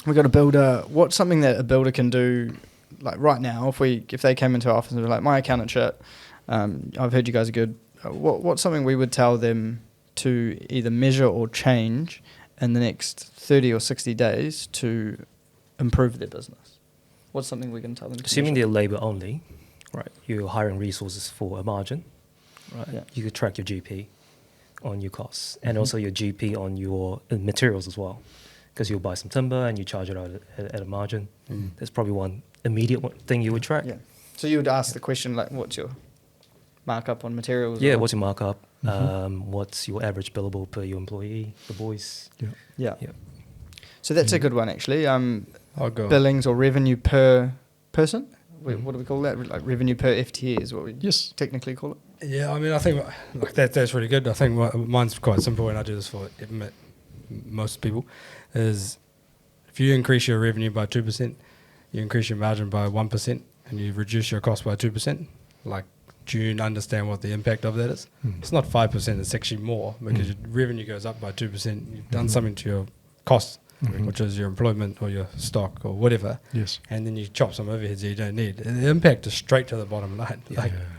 we got a builder. What's something that a builder can do, like right now? If they came into our office and were like, my accountant shit, I've heard you guys are good. What's something we would tell them to either measure or change in the next 30 or 60 days to improve their business? What's something we can tell them to Assuming measure? they're labour only, right? You're hiring resources for a margin, right? Yeah. You could track your GP on your costs and also your GP on your materials as well, because you'll buy some timber and you charge it out at a margin. That's probably one immediate thing you would track. Yeah. So you would ask the question like, what's your markup on materials? Yeah, or- what's your markup? What's your average billable per your employee, the boys? Yeah. Yeah. So that's a good one actually. I'll go. Billings or revenue per person. What do we call that? Like revenue per FTE is what we technically call it. Yeah, I mean, I think like that's really good. I think mine's quite simple, and I do this for most people. Is if you increase your revenue by 2%, you increase your margin by 1%, and you reduce your cost by 2%. Like, do you understand what the impact of that is? It's not 5%; it's actually more because your revenue goes up by 2%. You've done something to your costs, which is your employment or your stock or whatever. Yes. And then you chop some overheads that you don't need. The impact is straight to the bottom line.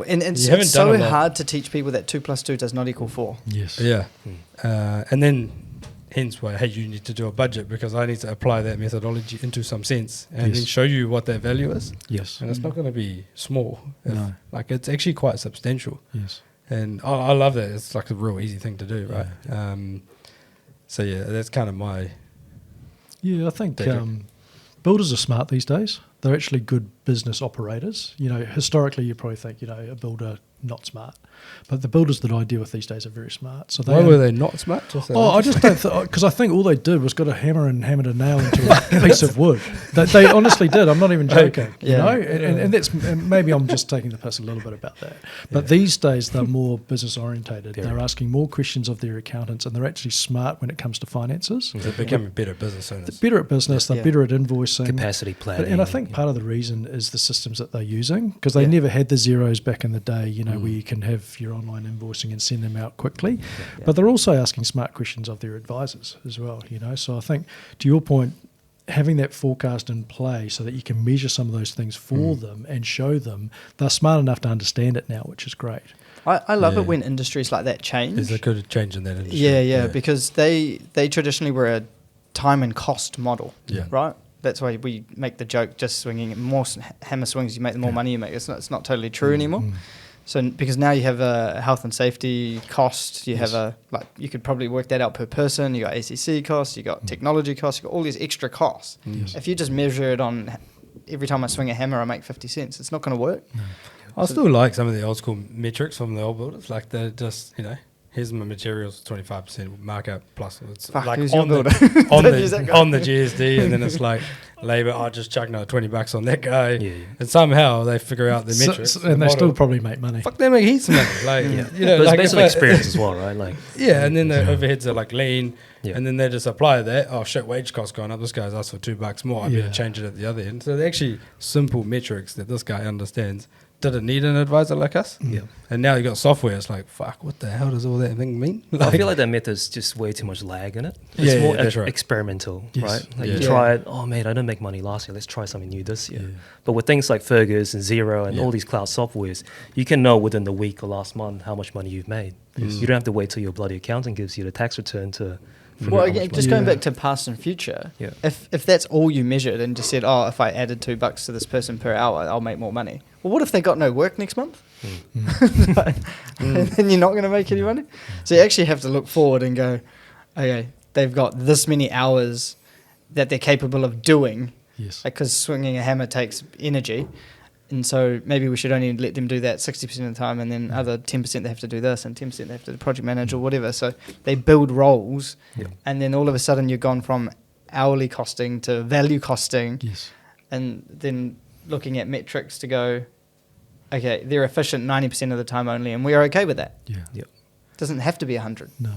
And it's haven't done so a lot. hard to teach people that 2 + 2 does not equal 4. Yes. Yeah. And then hence why, hey, you need to do a budget because I need to apply that methodology into some sense and then show you what that value is. Yes. And it's not going to be small. No. Like, it's actually quite substantial. Yes. And I love that. It's like a real easy thing to do, right? So, yeah, that's kind of my... Yeah, I think builders are smart these days. They're actually good business operators. You know, historically, you probably think, a builder not smart, but the builders that I deal with these days are very smart. So Why were they not smart? I just don't because I think all they did was got a hammer and hammered a nail into a piece of wood. They honestly did. I'm not even joking. You know, and that's maybe I'm just taking the piss a little bit about that. But these days they're more business orientated. They're asking more questions of their accountants, and they're actually smart when it comes to finances. They're becoming better business owners. They're better at business. They're better at invoicing, capacity planning, and I think part of the reason is the systems that they're using because they never had the zeros back in the day. Where you can have your online invoicing and send them out quickly. But they're also asking smart questions of their advisors as well, So I think, to your point, having that forecast in play so that you can measure some of those things for them and show them, they're smart enough to understand it now, which is great. I love it when industries like that change. There's a good change in that industry. Yeah, because they traditionally were a time and cost model, right? That's why we make the joke, just swinging more hammer swings, you make the more money you make. It's not totally true anymore. So because now you have a health and safety cost, you have you could probably work that out per person. You got ACC costs, you got technology costs, you got all these extra costs. If you just measure it on every time I swing a hammer, I make 50 cents. It's not going to work. I still like some of the old school metrics from the old builders. Like they're just, here's my materials, 25% markup plus. It's like who's on your the, builder? on the GSD, and then it's like labour. I just chuck another $20 on that guy, and somehow they figure out the metrics, and they still probably make money. Fuck, they make heaps of money. Like but it's like based on experience as well, right? Like and then the overheads are like lean, and then they just apply that. Oh shit, wage cost going up. This guy's asked for $2 more. I better change it at the other end. So they're actually simple metrics that this guy understands. Didn't need an advisor like us. And now you got software. It's like, fuck, what the hell does all that thing mean? I feel like that method's just way too much lag in it. It's more that's right. experimental, right? Like Yeah. you try it, oh mate, I didn't make money last year, let's try something new this year. But with things like Fergus and Xero and all these cloud softwares, you can know within the week or last month how much money you've made. You don't have to wait till your bloody accountant gives you the tax return to... Well, again, just going back to past and future, if that's all you measured and just said, oh, if I added $2 to this person per hour, I'll make more money. Well, what if they got no work next month? And then you're not going to make any money? So you actually have to look forward and go, okay, they've got this many hours that they're capable of doing. Yes. Because swinging a hammer takes energy. And so maybe we should only let them do that 60% of the time, and then other 10% they have to do this, and 10% they have to do project manager or whatever. So they build roles, and then all of a sudden you're gone from hourly costing to value costing, and then looking at metrics to go, okay, they're efficient 90% of the time only, and we are okay with that. Yeah. It doesn't have to be 100. No.